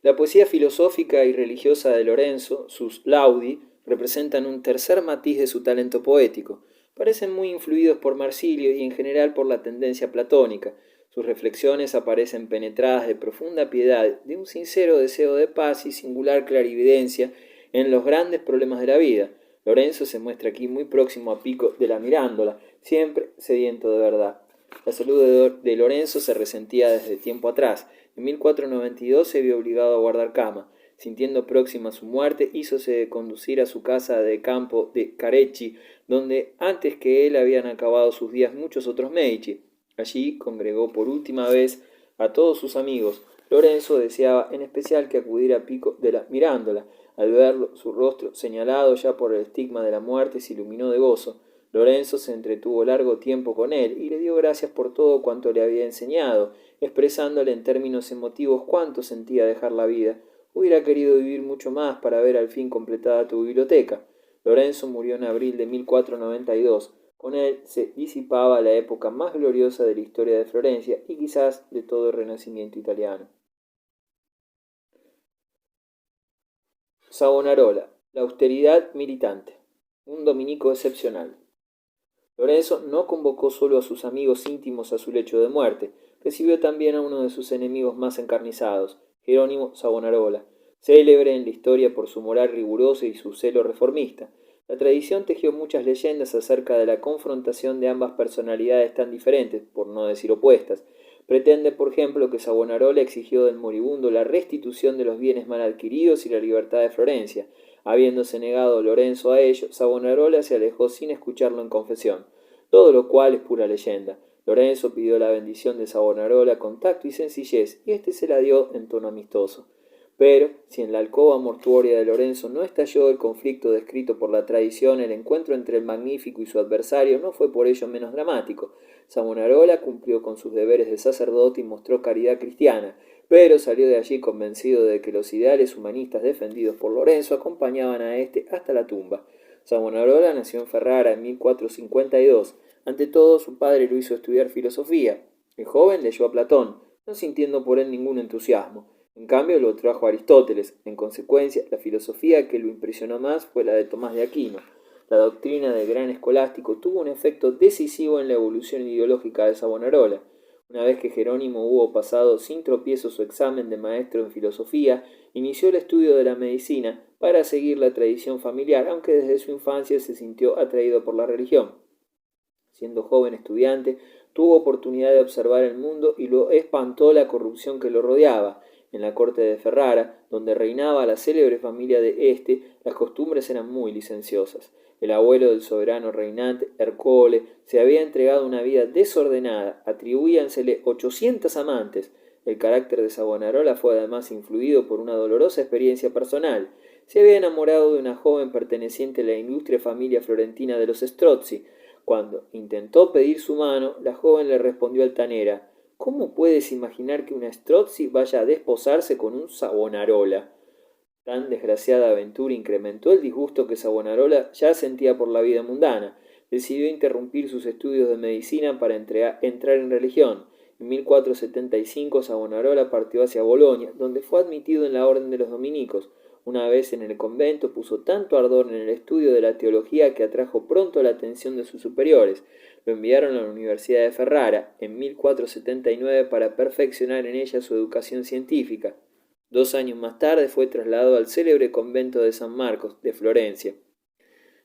La poesía filosófica y religiosa de Lorenzo, sus Laudi, representan un tercer matiz de su talento poético. Parecen muy influidos por Marsilio y en general por la tendencia platónica. Sus reflexiones aparecen penetradas de profunda piedad, de un sincero deseo de paz y singular clarividencia en los grandes problemas de la vida. Lorenzo se muestra aquí muy próximo a Pico de la Mirándola, siempre sediento de verdad. La salud de Lorenzo se resentía desde tiempo atrás. En 1492 se vio obligado a guardar cama. Sintiendo próxima su muerte, hízose conducir a su casa de campo de Carecci, donde antes que él habían acabado sus días muchos otros Medici. Allí congregó por última vez a todos sus amigos. Lorenzo deseaba en especial que acudiera Pico de la Mirándola. Al verlo, su rostro, señalado ya por el estigma de la muerte, se iluminó de gozo. Lorenzo se entretuvo largo tiempo con él y le dio gracias por todo cuanto le había enseñado, expresándole en términos emotivos cuánto sentía dejar la vida. Hubiera querido vivir mucho más para ver al fin completada tu biblioteca. Lorenzo murió en abril de 1492. Con él se disipaba la época más gloriosa de la historia de Florencia y quizás de todo el Renacimiento italiano. Savonarola, la austeridad militante. Un dominico excepcional. Lorenzo no convocó solo a sus amigos íntimos a su lecho de muerte, recibió también a uno de sus enemigos más encarnizados, Jerónimo Savonarola, célebre en la historia por su moral rigurosa y su celo reformista. La tradición tejió muchas leyendas acerca de la confrontación de ambas personalidades tan diferentes, por no decir opuestas. Pretende, por ejemplo, que Savonarola exigió del moribundo la restitución de los bienes mal adquiridos y la libertad de Florencia. Habiéndose negado Lorenzo a ello, Savonarola se alejó sin escucharlo en confesión, todo lo cual es pura leyenda. Lorenzo pidió la bendición de Savonarola con tacto y sencillez, y éste se la dio en tono amistoso. Pero, si en la alcoba mortuoria de Lorenzo no estalló el conflicto descrito por la tradición, el encuentro entre el magnífico y su adversario no fue por ello menos dramático. Savonarola cumplió con sus deberes de sacerdote y mostró caridad cristiana, pero salió de allí convencido de que los ideales humanistas defendidos por Lorenzo acompañaban a éste hasta la tumba. Savonarola nació en Ferrara en 1452. Ante todo, su padre lo hizo estudiar filosofía. El joven leyó a Platón, no sintiendo por él ningún entusiasmo. En cambio, lo trajo a Aristóteles. En consecuencia, la filosofía que lo impresionó más fue la de Tomás de Aquino. La doctrina del gran escolástico tuvo un efecto decisivo en la evolución ideológica de Savonarola. Una vez que Jerónimo hubo pasado sin tropiezo su examen de maestro en filosofía, inició el estudio de la medicina para seguir la tradición familiar, aunque desde su infancia se sintió atraído por la religión. Siendo joven estudiante, tuvo oportunidad de observar el mundo y lo espantó la corrupción que lo rodeaba. En la corte de Ferrara, donde reinaba la célebre familia de este, las costumbres eran muy licenciosas. El abuelo del soberano reinante, Ercole, se había entregado una vida desordenada, atribuíansele 800 amantes. El carácter de Savonarola fue además influido por una dolorosa experiencia personal. Se había enamorado de una joven perteneciente a la ilustre familia florentina de los Strozzi. Cuando intentó pedir su mano, la joven le respondió altanera: ¿Cómo puedes imaginar que una Strozzi vaya a desposarse con un Savonarola? Tan desgraciada aventura incrementó el disgusto que Savonarola ya sentía por la vida mundana. Decidió interrumpir sus estudios de medicina para entrar en religión. En 1475 Savonarola partió hacia Bolonia, donde fue admitido en la orden de los dominicos. Una vez en el convento puso tanto ardor en el estudio de la teología que atrajo pronto la atención de sus superiores. Lo enviaron a la Universidad de Ferrara en 1479 para perfeccionar en ella su educación científica. 2 años más tarde fue trasladado al célebre convento de San Marcos, de Florencia.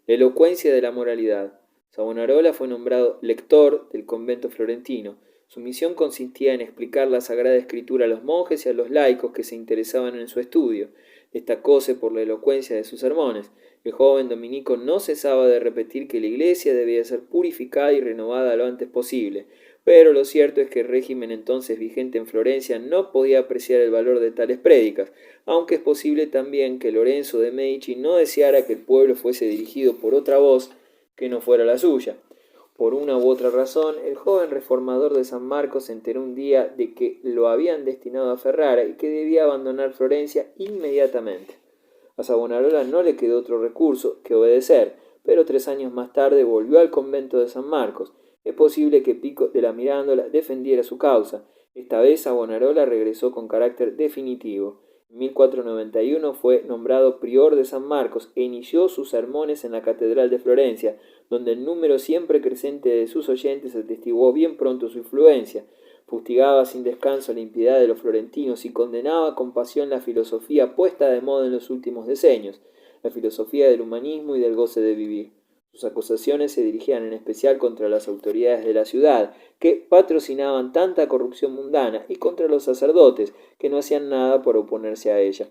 La elocuencia de la moralidad. Savonarola fue nombrado lector del convento florentino. Su misión consistía en explicar la Sagrada Escritura a los monjes y a los laicos que se interesaban en su estudio. Destacóse por la elocuencia de sus sermones. El joven dominico no cesaba de repetir que la iglesia debía ser purificada y renovada lo antes posible. Pero lo cierto es que el régimen entonces vigente en Florencia no podía apreciar el valor de tales prédicas, aunque es posible también que Lorenzo de Medici no deseara que el pueblo fuese dirigido por otra voz que no fuera la suya. Por una u otra razón, el joven reformador de San Marcos se enteró un día de que lo habían destinado a Ferrara y que debía abandonar Florencia inmediatamente. A Savonarola no le quedó otro recurso que obedecer, pero 3 años más tarde volvió al convento de San Marcos. Es posible que Pico de la Mirándola defendiera su causa. Esta vez Savonarola regresó con carácter definitivo. En 1491 fue nombrado prior de San Marcos e inició sus sermones en la Catedral de Florencia, donde el número siempre creciente de sus oyentes atestiguó bien pronto su influencia. Fustigaba sin descanso la impiedad de los florentinos y condenaba con pasión la filosofía puesta de moda en los últimos decenios, la filosofía del humanismo y del goce de vivir. Sus acusaciones se dirigían en especial contra las autoridades de la ciudad, que patrocinaban tanta corrupción mundana, y contra los sacerdotes, que no hacían nada por oponerse a ella.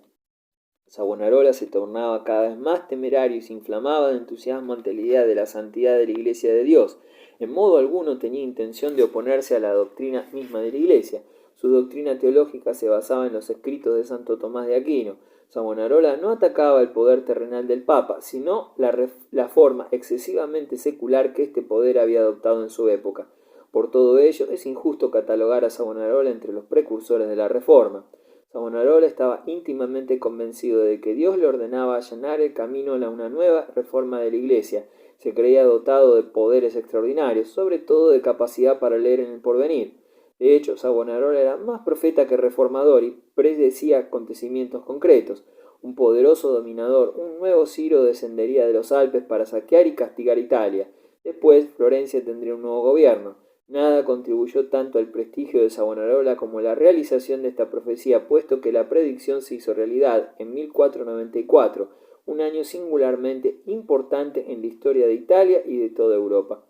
Savonarola se tornaba cada vez más temerario y se inflamaba de entusiasmo ante la idea de la santidad de la Iglesia de Dios. En modo alguno tenía intención de oponerse a la doctrina misma de la Iglesia. Su doctrina teológica se basaba en los escritos de Santo Tomás de Aquino. Savonarola no atacaba el poder terrenal del Papa, sino la forma excesivamente secular que este poder había adoptado en su época. Por todo ello, es injusto catalogar a Savonarola entre los precursores de la Reforma. Savonarola estaba íntimamente convencido de que Dios le ordenaba allanar el camino a una nueva reforma de la Iglesia. Se creía dotado de poderes extraordinarios, sobre todo de capacidad para leer en el porvenir. De hecho, Savonarola era más profeta que reformador y predecía acontecimientos concretos. Un poderoso dominador, un nuevo Ciro descendería de los Alpes para saquear y castigar Italia. Después, Florencia tendría un nuevo gobierno. Nada contribuyó tanto al prestigio de Savonarola como la realización de esta profecía, puesto que la predicción se hizo realidad en 1494, un año singularmente importante en la historia de Italia y de toda Europa.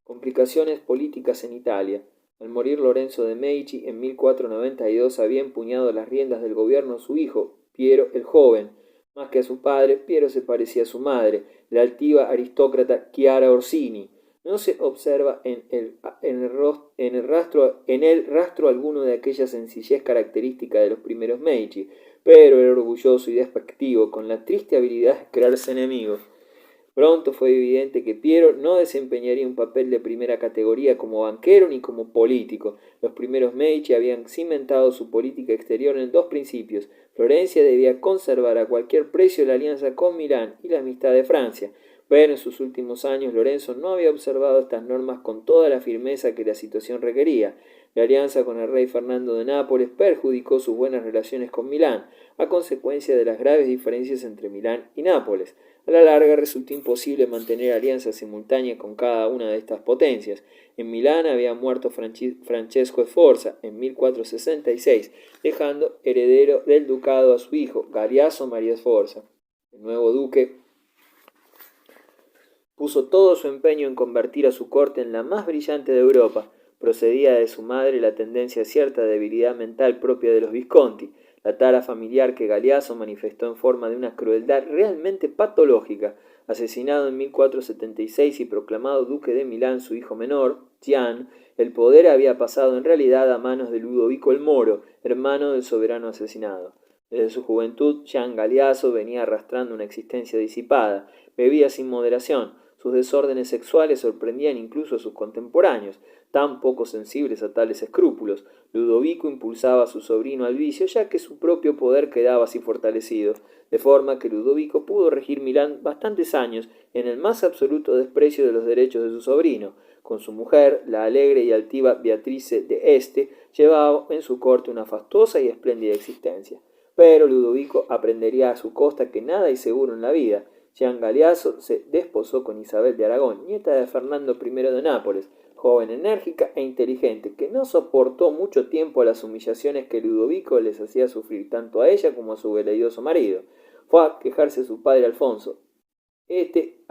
Complicaciones políticas en Italia. Al morir Lorenzo de Medici en 1492 había empuñado las riendas del gobierno su hijo, Piero el Joven. Más que a su padre, Piero se parecía a su madre, la altiva aristócrata Chiara Orsini. No se observa en él rastro alguno de aquella sencillez característica de los primeros Medici, pero era orgulloso y despectivo, con la triste habilidad de crearse enemigos. Pronto fue evidente que Piero no desempeñaría un papel de primera categoría como banquero ni como político. Los primeros Medici habían cimentado su política exterior en dos principios. Florencia debía conservar a cualquier precio la alianza con Milán y la amistad de Francia. Pero en sus últimos años Lorenzo no había observado estas normas con toda la firmeza que la situación requería. La alianza con el rey Fernando de Nápoles perjudicó sus buenas relaciones con Milán, a consecuencia de las graves diferencias entre Milán y Nápoles. A la larga resultó imposible mantener alianza simultánea con cada una de estas potencias. En Milán había muerto Francesco Sforza en 1466, dejando heredero del ducado a su hijo, Galeazzo María Sforza. El nuevo duque puso todo su empeño en convertir a su corte en la más brillante de Europa. Procedía de su madre la tendencia a cierta debilidad mental propia de los Visconti, la tara familiar que Galeazzo manifestó en forma de una crueldad realmente patológica. Asesinado en 1476 y proclamado duque de Milán su hijo menor, Gian, el poder había pasado en realidad a manos de Ludovico el Moro, hermano del soberano asesinado. Desde su juventud, Gian Galeazzo venía arrastrando una existencia disipada, bebía sin moderación. Sus desórdenes sexuales sorprendían incluso a sus contemporáneos, tan poco sensibles a tales escrúpulos. Ludovico impulsaba a su sobrino al vicio, ya que su propio poder quedaba así fortalecido, de forma que Ludovico pudo regir Milán bastantes años en el más absoluto desprecio de los derechos de su sobrino. Con su mujer, la alegre y altiva Beatrice de Este, llevaba en su corte una fastuosa y espléndida existencia. Pero Ludovico aprendería a su costa que nada es seguro en la vida. Gian Galeazzo se desposó con Isabel de Aragón, nieta de Fernando I de Nápoles, joven enérgica e inteligente, que no soportó mucho tiempo las humillaciones que Ludovico les hacía sufrir tanto a ella como a su veleidoso marido. Fue a quejarse su padre Alfonso. Este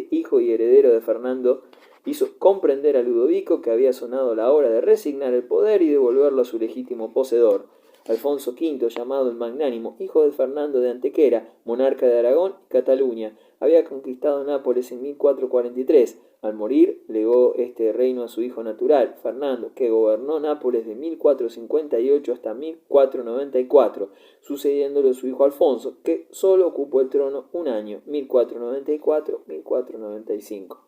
hijo y heredero de Fernando, hizo comprender a Ludovico que había sonado la hora de resignar el poder y devolverlo a su legítimo poseedor. Alfonso V, llamado el Magnánimo, hijo de Fernando de Antequera, monarca de Aragón y Cataluña, había conquistado Nápoles en 1443. Al morir, legó este reino a su hijo natural, Fernando, que gobernó Nápoles de 1458 hasta 1494, sucediéndole su hijo Alfonso, que solo ocupó el trono un año, 1494-1495.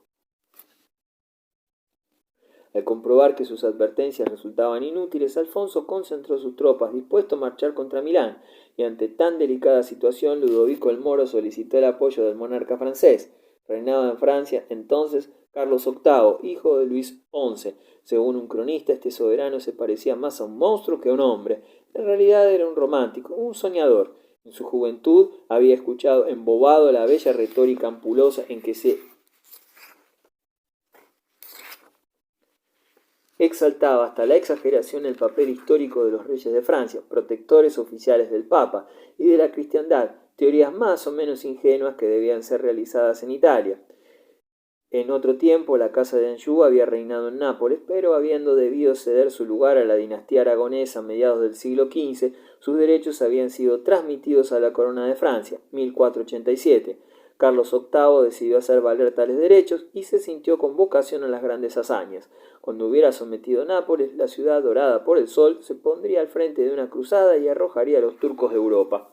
Al comprobar que sus advertencias resultaban inútiles, Alfonso concentró sus tropas, dispuesto a marchar contra Milán, y ante tan delicada situación, Ludovico el Moro solicitó el apoyo del monarca francés. Reinaba en Francia entonces Carlos VIII, hijo de Luis XI. Según un cronista, este soberano se parecía más a un monstruo que a un hombre. En realidad era un romántico, un soñador. En su juventud había escuchado embobado la bella retórica ampulosa en que se exaltaba hasta la exageración el papel histórico de los reyes de Francia, protectores oficiales del Papa y de la cristiandad, teorías más o menos ingenuas que debían ser realizadas en Italia. En otro tiempo la casa de Anjou había reinado en Nápoles, pero habiendo debido ceder su lugar a la dinastía aragonesa a mediados del siglo XV, sus derechos habían sido transmitidos a la corona de Francia, 1487. Carlos VIII decidió hacer valer tales derechos y se sintió con vocación a las grandes hazañas. Cuando hubiera sometido Nápoles, la ciudad dorada por el sol se pondría al frente de una cruzada y arrojaría a los turcos de Europa.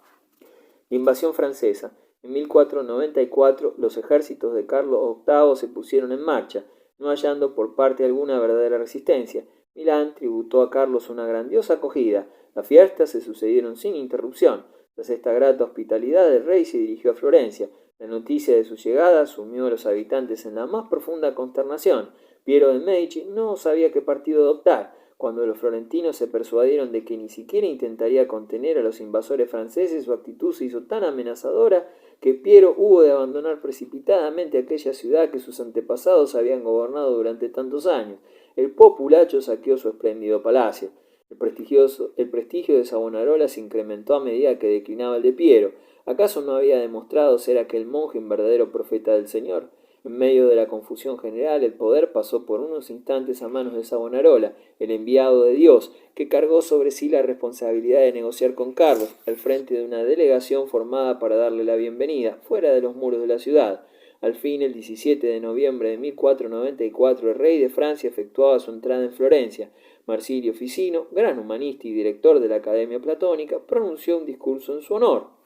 La invasión francesa. En 1494 los ejércitos de Carlos VIII se pusieron en marcha, no hallando por parte alguna verdadera resistencia. Milán tributó a Carlos una grandiosa acogida. Las fiestas se sucedieron sin interrupción. Tras esta grata hospitalidad, el rey se dirigió a Florencia. La noticia de su llegada sumió a los habitantes en la más profunda consternación. Piero de Medici no sabía qué partido adoptar. Cuando los florentinos se persuadieron de que ni siquiera intentaría contener a los invasores franceses, su actitud se hizo tan amenazadora que Piero hubo de abandonar precipitadamente aquella ciudad que sus antepasados habían gobernado durante tantos años. El populacho saqueó su espléndido palacio. El prestigio de Savonarola se incrementó a medida que declinaba el de Piero. ¿Acaso no había demostrado ser aquel monje un verdadero profeta del Señor? En medio de la confusión general, el poder pasó por unos instantes a manos de Savonarola, el enviado de Dios, que cargó sobre sí la responsabilidad de negociar con Carlos, al frente de una delegación formada para darle la bienvenida, fuera de los muros de la ciudad. Al fin, el 17 de noviembre de 1494, el rey de Francia efectuaba su entrada en Florencia. Marsilio Ficino, gran humanista y director de la Academia Platónica, pronunció un discurso en su honor.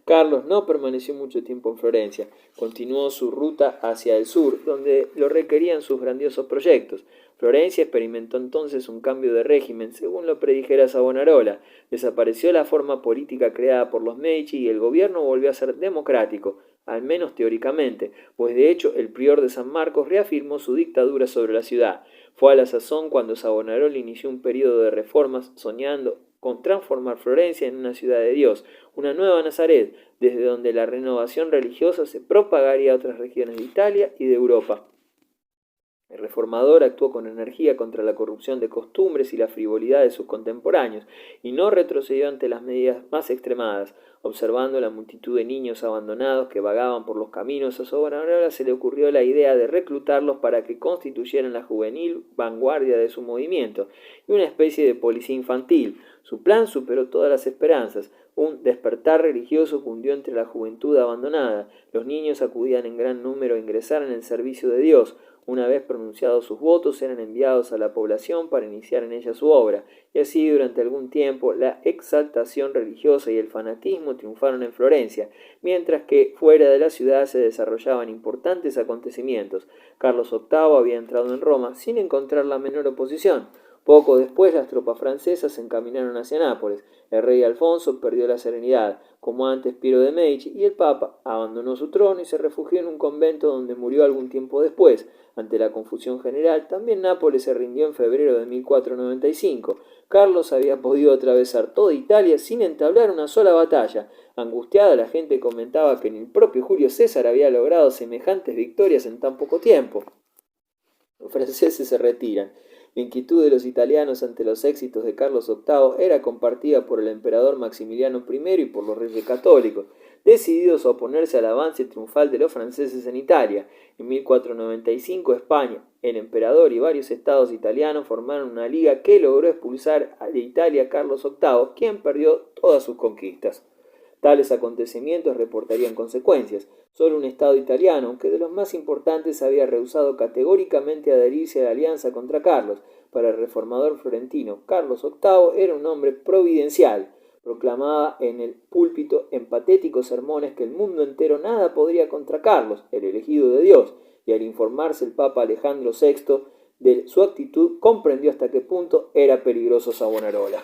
Carlos no permaneció mucho tiempo en Florencia. Continuó su ruta hacia el sur, donde lo requerían sus grandiosos proyectos. Florencia experimentó entonces un cambio de régimen, según lo predijera Savonarola. Desapareció la forma política creada por los Medici y el gobierno volvió a ser democrático, al menos teóricamente, pues de hecho el prior de San Marcos reafirmó su dictadura sobre la ciudad. Fue a la sazón cuando Savonarola inició un período de reformas, soñando con transformar Florencia en una ciudad de Dios, una nueva Nazaret, desde donde la renovación religiosa se propagaría a otras regiones de Italia y de Europa. El reformador actuó con energía contra la corrupción de costumbres y la frivolidad de sus contemporáneos, y no retrocedió ante las medidas más extremadas. Observando la multitud de niños abandonados que vagaban por los caminos, a Savonarola se le ocurrió la idea de reclutarlos para que constituyeran la juvenil vanguardia de su movimiento, y una especie de policía infantil. Su plan superó todas las esperanzas. Un despertar religioso cundió entre la juventud abandonada. Los niños acudían en gran número a ingresar en el servicio de Dios. Una vez pronunciados sus votos, eran enviados a la población para iniciar en ella su obra, y así durante algún tiempo la exaltación religiosa y el fanatismo triunfaron en Florencia, mientras que fuera de la ciudad se desarrollaban importantes acontecimientos. Carlos VIII había entrado en Roma sin encontrar la menor oposición. Poco después las tropas francesas se encaminaron hacia Nápoles. El rey Alfonso perdió la serenidad, como antes Piero de Medici, y el Papa abandonó su trono y se refugió en un convento donde murió algún tiempo después. Ante la confusión general, también Nápoles se rindió en febrero de 1495. Carlos había podido atravesar toda Italia sin entablar una sola batalla. Angustiada, la gente comentaba que ni el propio Julio César había logrado semejantes victorias en tan poco tiempo. Los franceses se retiran. La inquietud de los italianos ante los éxitos de Carlos VIII era compartida por el emperador Maximiliano I y por los reyes católicos, decididos a oponerse al avance triunfal de los franceses en Italia. En 1495 España, el emperador y varios estados italianos formaron una liga que logró expulsar de Italia a Carlos VIII, quien perdió todas sus conquistas. Tales acontecimientos reportarían consecuencias. Solo un estado italiano, aunque de los más importantes, había rehusado categóricamente adherirse a la alianza contra Carlos. Para el reformador florentino, Carlos VIII era un hombre providencial. Proclamaba en el púlpito en patéticos sermones que el mundo entero nada podría contra Carlos, el elegido de Dios, y al informarse el Papa Alejandro VI de su actitud, comprendió hasta qué punto era peligroso Savonarola.